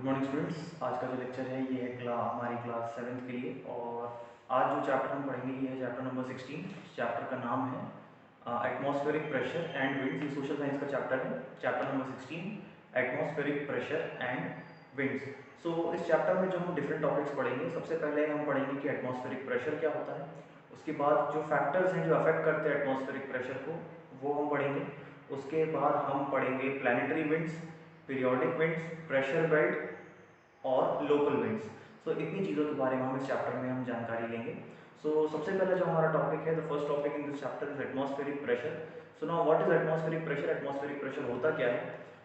Morning students, आज का जो लेक्चर है ये है हमारी क्लास 7th के लिए। और आज जो चैप्टर हम पढ़ेंगे ये है चैप्टर नंबर 16। चैप्टर का नाम है एटमॉस्फेरिक प्रेशर एंड विंड्स। ये सोशल साइंस का चैप्टर है, chapter number 16 atmospheric pressure and winds. So इस चैप्टर में जो हम डिफरेंट टॉपिक्स पढ़ेंगे, सबसे पहले हम पढ़ेंगे कि एटमॉस्फेरिक प्रेशर क्या होता है। उसके बाद जो फैक्टर्स हैं जो अफेक्ट करते हैं एटमॉस्फेरिक प्रेशर को, वो हम पढ़ेंगे। उसके बाद हम पढ़ेंगे planetary winds, periodic winds, pressure belt और लोकल विंड्स। सो इतनी चीज़ों के बारे में हम इस चैप्टर में हम जानकारी लेंगे। सबसे पहला जो हमारा टॉपिक है, the first topic in this chapter is atmospheric pressure. So now what is atmospheric pressure? Atmospheric pressure होता क्या है?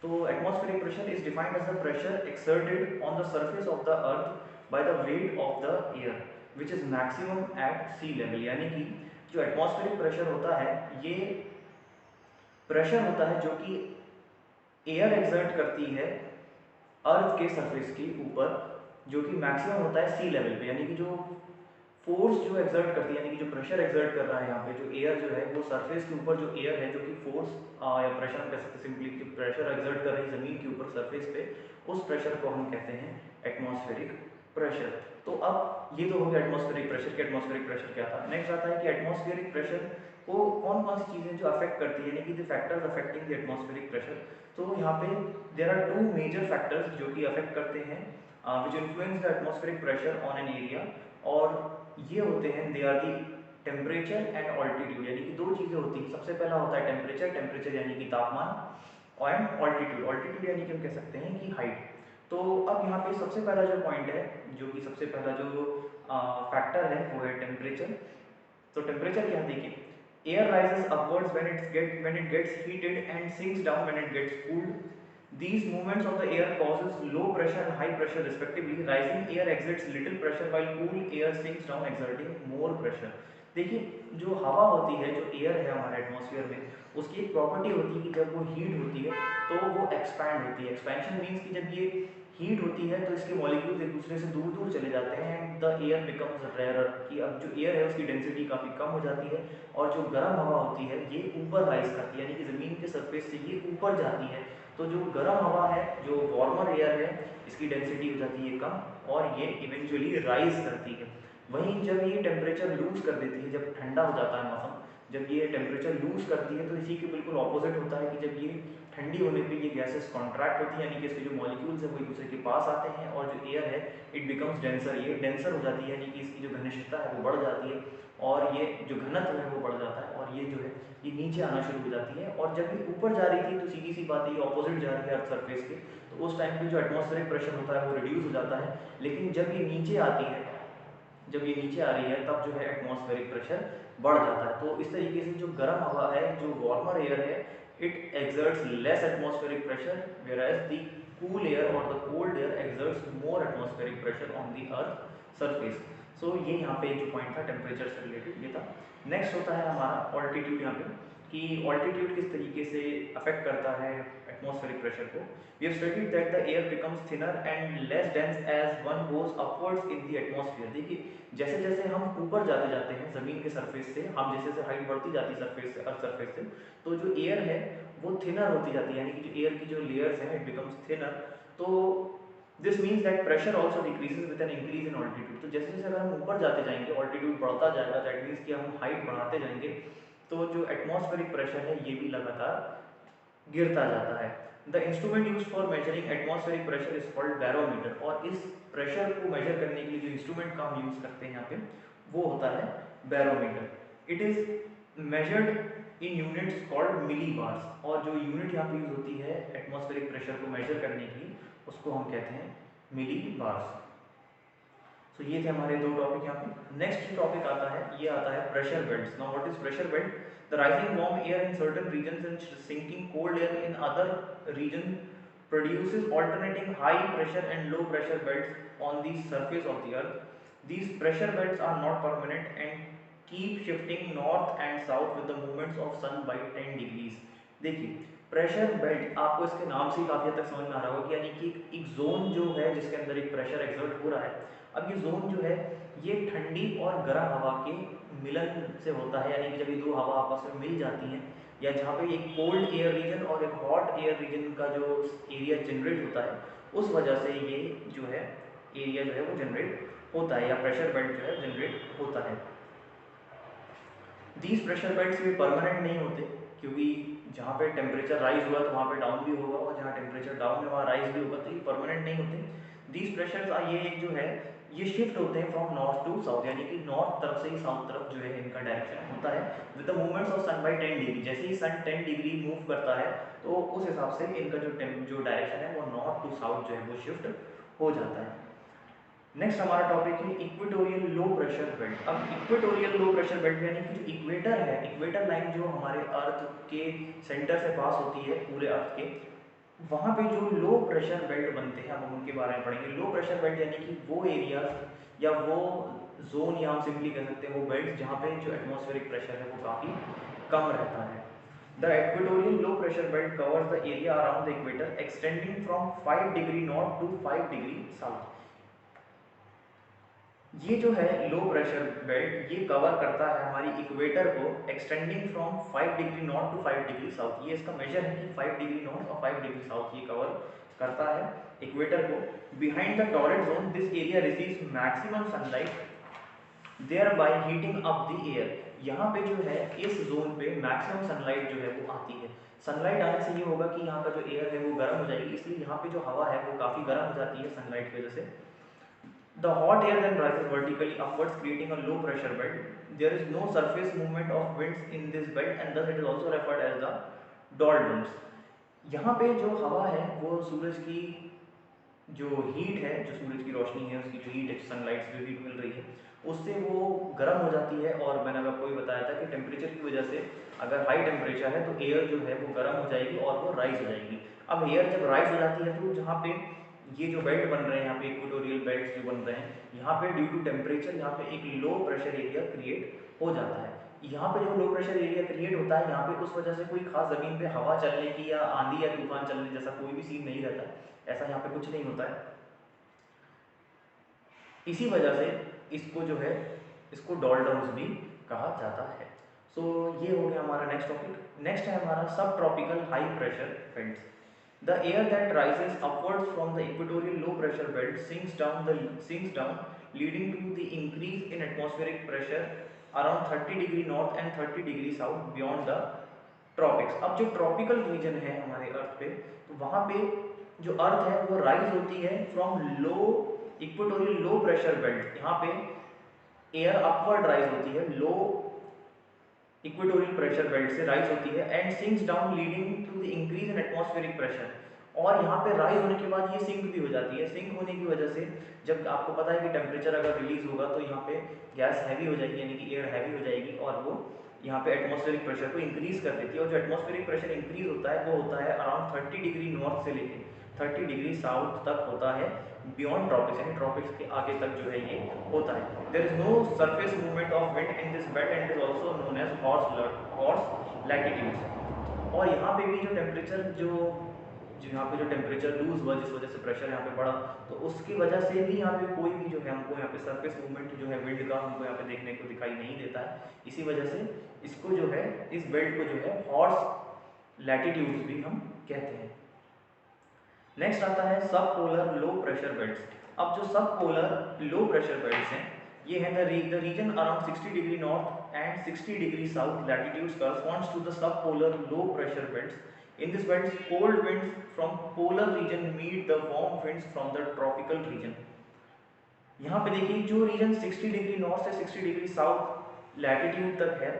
तो atmospheric pressure is defined as the pressure exerted on the surface of the earth by the weight of the air which is maximum at sea level. यानी कि जो atmospheric pressure होता है ये प्रेशर होता है जो कि एयर एक्सर्ट करती है अर्थ के सरफेस के ऊपर, जो कि मैक्सिमम होता है सी लेवल पे। यानी कि जो फोर्स जो एक्सर्ट करती है, यानी कि जो प्रेशर एक्सर्ट कर रहा है यहाँ पे, जो एयर जो है वो सरफेस के ऊपर जो एयर है जो कि फोर्स या प्रेशर हम कह सकते हैं सिंपली, जो प्रेशर एक्सर्ट कर रही है ज़मीन के ऊपर सरफेस पे, उस प्रेशर को हम कहते हैं एटमॉस्फेरिक प्रेशर। तो अब ये तो हो गया एटमॉस्फेरिक प्रेशर के एटमॉस्फेरिक प्रेशर क्या था। नेक्स्ट आता है कि एटमॉस्फेरिक प्रेशर को कौन कौन सी चीज़ें जो अफेक्ट करती है, यानी कि the factors affecting the atmospheric pressure. तो यहाँ पे there are two major factors जो कि अफेक्ट करते हैं which influence the atmospheric pressure on an area, और ये होते हैं they are the temperature and altitude. यानी कि दो चीज़ें होती हैं। सबसे पहला होता है टेम्परेचर, टेम्परेचर यानी कि तापमान, और ऑल्टीट्यूड, ऑल्टीट्यूड यानी कि हम कह सकते हैं कि हाइट। तो अब यहाँ पे सबसे पहला जो पॉइंट है, जो कि सबसे पहला जो फैक्टर है वो है टेम्परेचर। तो टेम्परेचर क्या है, देखिए, air rises upwards when it gets heated and sinks down when it gets cooled. These movements of the air causes low pressure and high pressure respectively. Rising air exerts little pressure while cool air sinks down exerting more pressure. देखिए, जो हवा होती है, जो air है हमारे atmosphere में, उसकी एक प्रॉपर्टी होती है कि जब वो हीट होती है तो वो एक्सपैंड होती है। एक्सपेंशन मीन्स कि जब ये हीट होती है तो इसके मॉलिक्यूल्स एक दूसरे से दूर दूर चले जाते हैं and the air becomes rarer, कि अब जो एयर है उसकी डेंसिटी काफ़ी कम हो जाती है, और जो गर्म हवा होती है ये ऊपर राइज करती है, यानी कि ज़मीन के सरफेस से ये ऊपर जाती है। तो जो गर्म हवा है, जो वार्मर एयर है, इसकी डेंसिटी हो जाती है कम और ये इवेंचुअली राइज करती है। वहीं जब ये टेम्परेचर लूज कर देती है, जब ठंडा हो जाता है मौसम, जब ये टेम्परेचर लूज करती है, तो इसी के बिल्कुल ऑपोजिट होता है कि जब ये ठंडी होने पे ये गैसेस कॉन्ट्रैक्ट होती है, यानी कि इसके जो मॉलिक्यूल्स है वो एक दूसरे के पास आते हैं, और जो एयर है इट बिकम्स डेंसर, ये डेंसर हो जाती है, यानी कि इसकी जो घनिष्ठता है वो बढ़ जाती है, और ये जो घनत्व है वो बढ़ जाता है, और ये जो है ये नीचे आना शुरू हो जाती है। और जब ये ऊपर जा रही थी तो सीधी सी बात है ये ऑपोजिट जा रही है अर्थ सरफेस के, तो उस टाइम पे जो एटमॉस्फेरिक प्रेशर होता है वो रिड्यूस हो जाता है। लेकिन जब ये नीचे आती है, जब ये नीचे आ रही है, तब जो है एटमॉस्फेरिक प्रेशर बढ़ जाता है। तो इस तरीके से जो गर्म हवा है, जो वार्मर एयर है, it exerts less atmospheric pressure, whereas the cool air or the cold air exerts more atmospheric pressure on the earth surface. सो ये यहाँ पे जो पॉइंट था टेम्परेचर से रिलेटेड ये था। नेक्स्ट होता है हमारा ऑल्टीट्यूड, यहाँ पे कि ऑल्टीट्यूड किस तरीके से अफेक्ट करता है एटमॉस्फेरिक प्रेशर को। We have studied that the air becomes thinner and less dense as one goes upwards in the atmosphere. देखिए, जैसे जैसे हम ऊपर जाते जाते हैं ज़मीन के सरफेस से, हम जैसे जैसे हाइट बढ़ती जाती है सरफेस से, अर्थ सरफेस से, तो जो एयर है वो थिनर होती जाती है, यानी कि जो एयर की जो लेयर्स हैं इट बिकम्स थिनर। तो this means that pressure also decreases with an increase in altitude. तो जैसे जैसे अगर हम ऊपर जाते जाएंगे, ऑल्टीट्यूड बढ़ता जाएगा, दैट मीन्स कि हम हाइट बढ़ाते जाएंगे, तो जो एटमॉस्फेरिक प्रेशर है ये भी लगातार गिरता जाता है। The instrument use for measuring atmospheric pressure is called barometer, और इस प्रेशर को मेजर करने के लिए जो इंस्ट्रूमेंट का हम यूज करते हैं यहाँ पे वो होता है barometer. It is measured in units called millibars, और जो यूनिट यहाँ पे यूज होती है एटमॉस्फेरिक प्रेशर को मेजर करने की उसको हम कहते हैं मिली बार्स। तो ये थे हमारे दो टॉपिक यहाँ पे। नेक्स्ट टॉपिक आता है, ये आता है pressure belts. Now what is pressure belt? The rising warm air in certain regions and sinking cold air in other region produces alternating high pressure and low pressure belts on the surface of the earth. These pressure belts are not permanent and keep shifting north and south with the movements of sun by 10 degrees. देखिए, pressure belt आपको इसके नाम से ही काफ़ी हद तक समझ में आ रहा होगा कि यानी कि एक जोन जो है जिसके अंदर एक प्रेशर एक्सर्ट हो रहा है। अब ये जोन जो है ये ठंडी और गर्म हवा के मिलन से होता है, यानी कि जब ये दो हवा आपस में मिल जाती हैं, या जहाँ पे एक कोल्ड एयर रीजन और एक हॉट एयर रीजन का जो एरिया जनरेट होता है उस वजह से ये जो है एरिया जो है वो जनरेट होता है, या प्रेशर बेल्ट जो है जनरेट होता है। दीज प्रेशर बेल्ट्स भी परमानेंट नहीं होते, क्योंकि जहाँ पे टेम्परेचर राइज हुआ तो वहाँ पे डाउन भी होगा, और जहाँ टेम्परेचर डाउन है वहाँ राइज भी होगा, तो ये परमानेंट नहीं होते। दीज प्रेशर्स ये एक जो है ये शिफ्ट होते हैं फ्रॉम नॉर्थ टू साउथ, यानी कि नॉर्थ तरफ से ही साउथ तरफ जो है इनका डायरेक्शन होता है with the movements of sun by 10 degree. जैसे ही सन 10 डिग्री मूव करता है तो उस हिसाब से इनका जो डायरेक्शन है वो नॉर्थ टू साउथ जो है वो शिफ्ट हो जाता है। नेक्स्ट हमारा टॉपिक है इक्वेटोरियल लो प्रेशर बेल्ट। अब इक्वेटोरियल लो प्रेशर बेल्ट यानी कि जो इक्वेटर है, इक्वेटर लाइन जो हमारे अर्थ के सेंटर से पास होती है पूरे अर्थ के, वहाँ पे जो लो प्रेशर बेल्ट बनते हैं, अब हम उनके बारे में पढ़ेंगे। लो प्रेशर बेल्ट यानी कि वो एरिया या वो जोन, या हम सिंपली कह सकते हैं वो बेल्ट जहाँ पे जो एटमॉस्फेरिक प्रेशर है वो काफ़ी कम रहता है। The equatorial low pressure belt covers the area around the equator extending from 5 degree north to 5 degree south. ये जो है लो प्रेशर बेल्ट ये कवर करता है हमारी इक्वेटर को extending from 5 degree north to 5 degree south. ये इसका मेजर है कि 5 डिग्री नॉर्थ और 5 डिग्री साउथ ये कवर करता है इक्वेटर को। Behind the torrid zone this area receives maximum sunlight thereby heating up the air. यहाँ पे जो है इस जोन पे मैक्सिमम सनलाइट जो है वो आती है। सनलाइट आने से ये होगा कि यहाँ का जो एयर है वो गर्म हो जाएगी, इसलिए यहाँ पे जो हवा है वो काफ़ी गर्म हो जाती है सनलाइट की वजह से। The hot air then rises vertically upwards, creating a low pressure belt. There is no surface movement of winds in this belt, and thus it is also referred as the doldrums. यहाँ पे जो हवा है वो सूरज की जो heat है, जो सूरज की रोशनी है उसकी जो हीट है, सनलाइट जो हीट मिल रही है उससे वो गर्म हो जाती है। और मैंने आपको ये बताया था कि टेम्परेचर की वजह से अगर हाई टेम्परेचर है तो एयर जो है वो गर्म हो जाएगी और वो राइज हो जाएगी। अब एयर जब राइज हो जाती है तो जहाँ पे ये जो बेल्ट बन रहे हैं, यहाँ पे इक्वेटोरियल बेल्ट जो बन रहे हैं, यहाँ पे ड्यू टू टेम्परेचर यहाँ पे एक लो प्रेशर एरिया क्रिएट हो जाता है। यहाँ पे जो लो प्रेशर एरिया क्रिएट होता है यहाँ पे उस वजह से कोई खास ज़मीन पे हवा चलने की या आंधी या तूफान चलने जैसा कोई भी सीन नहीं रहता है, ऐसा यहाँ पे कुछ नहीं होता है। इसी वजह से इसको जो है इसको डॉल्डर्म्स भी कहा जाता है। सो ये हो गया हमारा नेक्स्ट टॉपिक। नेक्स्ट है हमारा सब tropical high pressure belts. The air that rises upwards from the equatorial low pressure belt sinks down, leading to the increase in atmospheric pressure around 30 degree north and 30 degree south beyond the tropics. अब जो tropical region है हमारे अर्थ पे, तो वहाँ पे जो अर्थ है वो राइज होती है from low equatorial low pressure belt. यहाँ पे एयर अपवर्ड राइज होती है लो इक्वेटोरियल प्रेशर बेल्ट से राइज होती है and sinks down leading to the increase in atmospheric pressure. और यहाँ पे राइज होने के बाद ये सिंक भी हो जाती है। सिंक होने की वजह से जब आपको पता है कि टेम्परेचर अगर रिलीज होगा तो यहाँ पे गैस हैवी हो जाएगी, यानी कि एयर हैवी हो जाएगी और वो यहाँ पे एटमॉस्फेरिक प्रेशर को इंक्रीज कर देती है। और जो एटमॉस्फेरिक प्रेशर इंक्रीज होता है वो होता है अराउंड 30 डिग्री नॉर्थ से लेके 30 डिग्री साउथ तक होता है बियॉन्ड ट्रॉपिक्स, यानी ट्रॉपिक्स के आगे तक जो है ये होता है। There is no surface movement of wind in this belt and is also known as horse latitudes. और यहाँ पे भी जो टेम्परेचर जो यहाँ पे जो टेम्परेचर लूज हुआ जिस वजह से प्रेशर यहाँ पे बढ़ा, तो उसकी वजह से भी यहाँ पे कोई भी जो है हमको यहाँ पे सरफेस मूवमेंट जो है विंड का हमको यहाँ पे देखने को दिखाई नहीं देता है। इसी वजह से इसको जो है इस बेल्ट को जो है हॉर्स लैटिट्यूड्स भी हम कहते हैं। नेक्स्ट आता है सब पोलर लो प्रेशर बेल्ट्स। अब जो सब पोलर लो प्रेशर बेल्ट्स हैं ये है the region around 60 degree north and 60 degree south latitudes corresponds to the subpolar low pressure belts. In this belts cold winds from polar region meet the warm winds from the tropical region. यहाँ पे देखिए जो reason 60 degree north से 60 degree south latitude तक है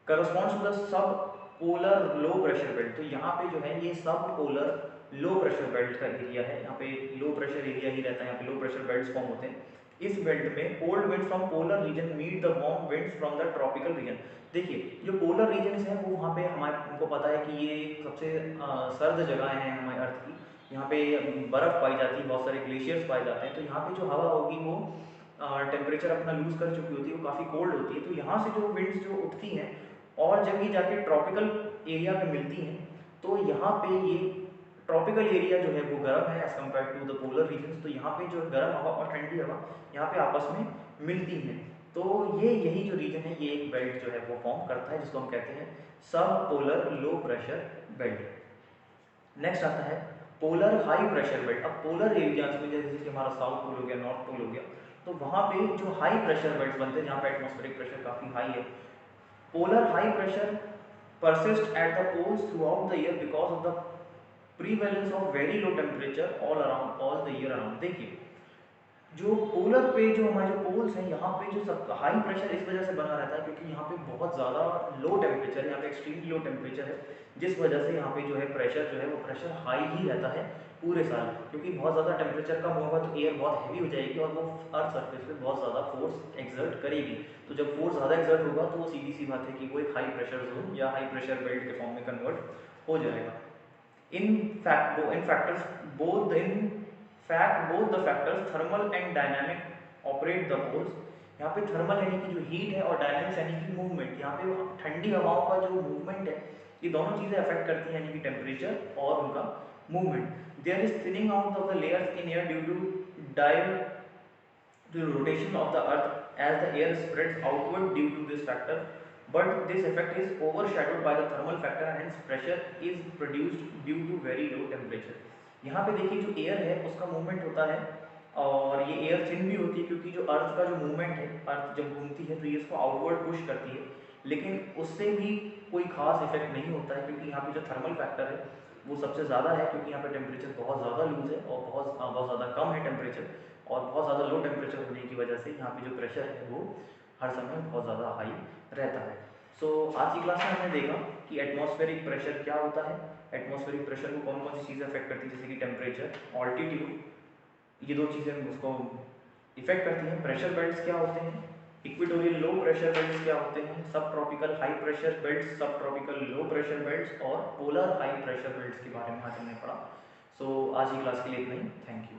corresponds to the सब polar लो pressure belt. तो यहाँ पे जो है ये सब पोलर लो प्रेशर बेल्ट का एरिया है। यहाँ पे लो प्रेशर एरिया ही रहता है, यहाँ पे लो प्रेशर बेल्ट्स फॉर्म होते हैं। इस बेल्ट में cold winds from polar region meet the warm winds from the tropical region. देखिए जो पोलर रीजन्स हैं वो वहाँ पे हमारे हमको पता है कि ये सबसे सर्द जगह हैं हमारे अर्थ की। यहाँ पे बर्फ़ पाई जाती है, बहुत सारे ग्लेशियर्स पाए जाते हैं। तो यहाँ पे जो हवा होगी वो टेम्परेचर अपना लूज कर चुकी होती है, वो काफ़ी कोल्ड होती है। तो यहाँ से जो विंड्स जो उठती हैं और जब ये जाके ट्रॉपिकल एरिया पे मिलती हैं तो यहाँ पे ये ट्रॉपिकल एरिया जो है वो गर्म है as compare to the polar regions. तो यहाँ पे जो गर्म हवा और ठंडी हवा यहाँ पे आपस में मिलती हैं। तो ये यही जो रीजन है ये एक बेल्ट जो है वो फॉर्म करता है जिसको हम कहते हैं सब पोलर लो प्रेशर बेल्ट। नेक्स्ट आता है पोलर हाई प्रेशर बेल्ट, अब पोलर एरियाज में जैसे कि हमारा साउथ पोल हो गया, नॉर्थ पोल हो गया, तो वहाँ पे जो हाई प्रेशर बेल्ट बनते हैं जहाँ पे एटमॉस्फेरिक प्रेशर काफ़ी हाई है, polar high pressure persist at the poles throughout the year because of the prevalence of very low temperature all the year around। देखिए जो पोलर पे जो हमारे जो पोल्स हैं यहाँ पे जो सब हाई प्रेशर इस वजह से बना रहता है क्योंकि यहाँ पे बहुत ज़्यादा लो टेम्परेचर है, यहाँ पे एक्सट्रीमली लो टेम्परेचर है, जिस वजह से यहाँ पे जो है प्रेशर जो है वो प्रेशर हाई ही रहता है पूरे साल, क्योंकि बहुत ज़्यादा टेम्परेचर कम होगा तो एयर बहुत हैवी हो जाएगी और वो अर्थ सरफेस पे बहुत ज़्यादा फोर्स एक्सर्ट करेगी। तो जब फोर्स ज़्यादा एक्सर्ट होगा तो वो सीधी सी बात है कि वो एक हाई प्रेशर जोन या हाई प्रेशर बेल्ट के फॉर्म में कन्वर्ट हो जाएगा। In factors both the factors thermal and dynamic operate the poles। यहाँ पे थर्मल यानी कि जो हीट है और डायनामिक्स यानी कि मूवमेंट, यहाँ पे ठंडी हवाओं का जो मूवमेंट है ये दोनों चीज़ें अफेक्ट करती हैं, यानी कि टेम्परेचर और उनका movement. There is thinning out of the layers in air due to rotation of the earth as the air spreads outward due to this factor, but this effect is overshadowed by the thermal factor and hence pressure is produced due to very low temperature। यहाँ पे देखिए जो air है उसका movement होता है और ये एयर थिन भी होती है क्योंकि जो अर्थ का जो मूवमेंट है, अर्थ जब घूमती है तो ये इसको आउटवर्ड पुश करती है, लेकिन उससे भी कोई खास इफेक्ट नहीं होता है क्योंकि यहाँ पे जो थर्मल फैक्टर है वो सबसे ज़्यादा है, क्योंकि यहाँ पे टेम्परेचर बहुत ज़्यादा लूज है और बहुत ज़्यादा कम है टेम्परेचर, और बहुत ज़्यादा लो टेम्परेचर होने की वजह से यहाँ पे जो प्रेशर है वो हर समय बहुत ज़्यादा हाई रहता है। सो आज की क्लास में हमने देखा कि एटमॉस्फेरिक प्रेशर क्या होता है, एटमॉस्फेरिक प्रेशर को कौन कौन सी चीज़ें अफेक्ट करती है, जैसे कि टेम्परेचर, ऑल्टीट्यूड, ये दो चीज़ें उसको इफेक्ट करती हैं। प्रेशर बेल्ट्स क्या होते हैं, इक्वेटोरियल लो प्रेशर बेल्ट्स क्या होते हैं, सब ट्रॉपिकल हाई प्रेशर बेल्ट्स, सब ट्रॉपिकल लो प्रेशर बेल्ट्स और पोलर हाई प्रेशर बेल्ट्स के बारे में आज हमने पढ़ा। सो आज की क्लास के लिए इतना ही, थैंक यू।